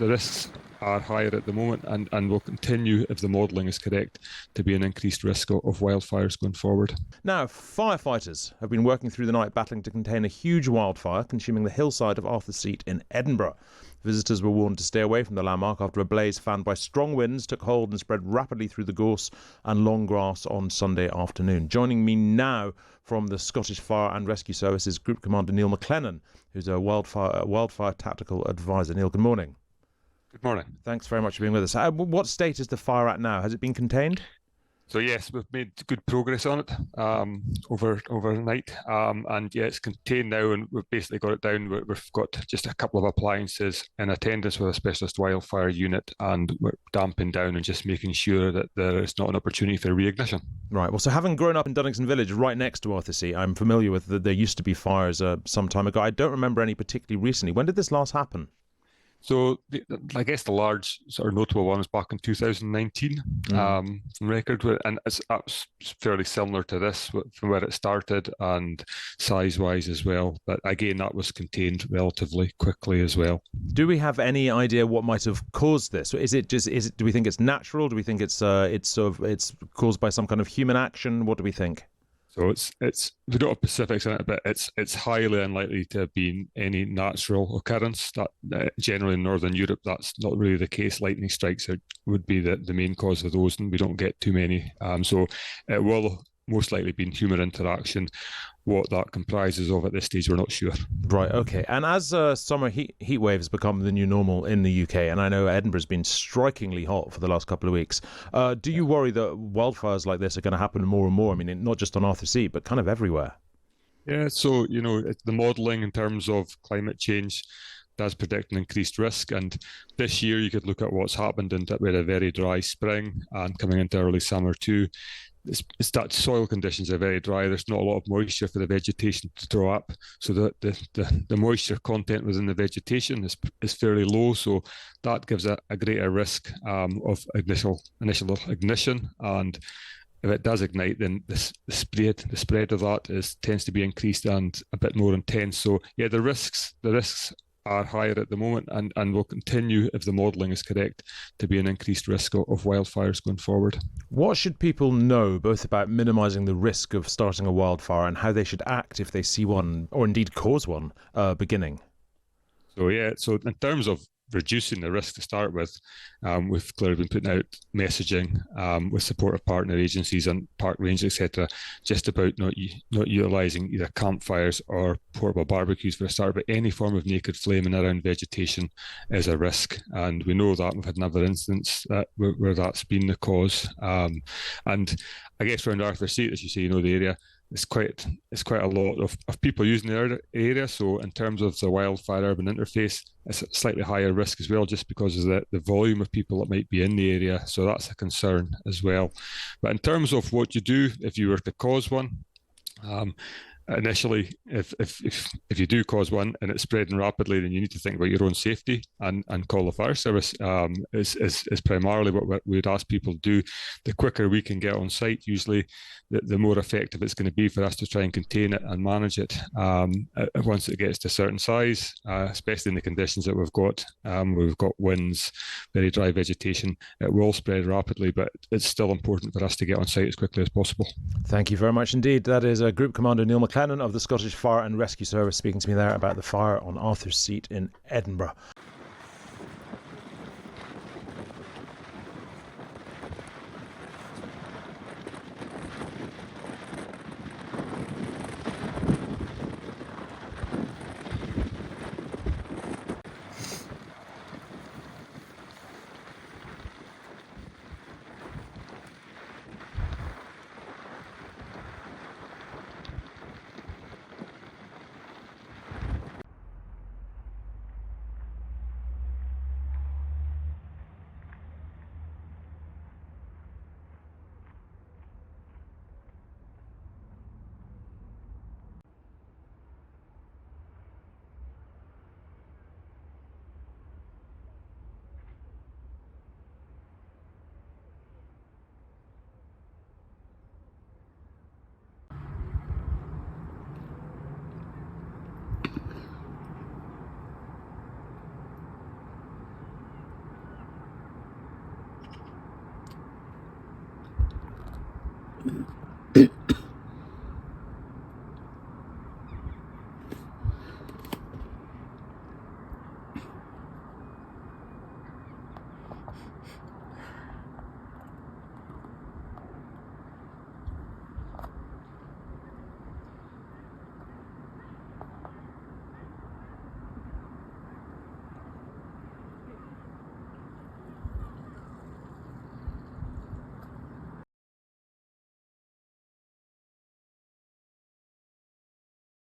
the risks are higher at the moment and will continue, if the modelling is correct, to be an increased risk of wildfires going forward. Now, firefighters have been working through the night battling to contain a huge wildfire consuming the hillside of Arthur's Seat in Edinburgh. Visitors were warned to stay away from the landmark after a blaze fanned by strong winds took hold and spread rapidly through the gorse and long grass on Sunday afternoon. Joining me now from the Scottish Fire and Rescue Services Group Commander Niall MacLennan, who's a wildfire tactical advisor. Neil, good morning. Good morning. Thanks very much for being with us. What state is the fire at now? Has it been contained? So yes, we've made good progress on it overnight, and yeah, it's contained now, and we've basically got it down. We've got just a couple of appliances in attendance with a specialist wildfire unit, and we're damping down and just making sure that there is not an opportunity for reignition. Right. Well, so having grown up in Dunningston Village, right next to Arthur's Seat, I'm familiar with that. There used to be fires some time ago. I don't remember any particularly recently. When did this last happen? So I guess the large sort of notable one was back in 2019 from record, and it's fairly similar to this from where it started and size-wise as well. But again, that was contained relatively quickly as well. Do we have any idea what might have caused this? Do we think it's natural? Do we think it's caused by some kind of human action? What do we think? So it's we don't have specifics in it, but it's highly unlikely to have been any natural occurrence. That generally in Northern Europe, that's not really the case. Lightning strikes would be the main cause of those, and we don't get too many. So it will most likely be human interaction. What that comprises of at this stage, we're not sure. Right, okay. And as summer heat waves become the new normal in the UK, and I know Edinburgh's been strikingly hot for the last couple of weeks, do you worry that wildfires like this are going to happen more and more? I mean, not just on Arthur's Seat, but kind of everywhere. Yeah, so, the modelling in terms of climate change does predict an increased risk, and this year you could look at what's happened we had a very dry spring and coming into early summer too. It's that soil conditions are very dry. There's not a lot of moisture for the vegetation to throw up, so the moisture content within the vegetation is fairly low. So that gives a greater risk of initial ignition, and if it does ignite, then the spread of that tends to be increased and a bit more intense. So yeah, the risks are higher at the moment and will continue, if the modelling is correct, to be an increased risk of wildfires going forward. What should people know both about minimising the risk of starting a wildfire and how they should act if they see one, or indeed cause one, beginning? So in terms of reducing the risk to start with, we've clearly been putting out messaging with support of partner agencies and park rangers, etc., just about not utilising either campfires or portable barbecues for a start, but any form of naked flaming around vegetation is a risk, and we know that we've had another instance where that's been the cause. And I guess around Arthur's Seat, as you say, the area, it's quite a lot of people using the area. So in terms of the wildfire urban interface, it's a slightly higher risk as well, just because of the volume of people that might be in the area. So that's a concern as well. But in terms of what you do if you were to cause one, initially, if you do cause one and it's spreading rapidly, then you need to think about your own safety and call the fire service. Is primarily what we would ask people to do. The quicker we can get on site, usually the more effective it's going to be for us to try and contain it and manage it. Once it gets to a certain size, especially in the conditions that we've got winds, very dry vegetation, it will spread rapidly, but it's still important for us to get on site as quickly as possible. Thank you very much indeed. That is Group Commander Niall MacLennan of the Scottish Fire and Rescue Service speaking to me there about the fire on Arthur's Seat in Edinburgh.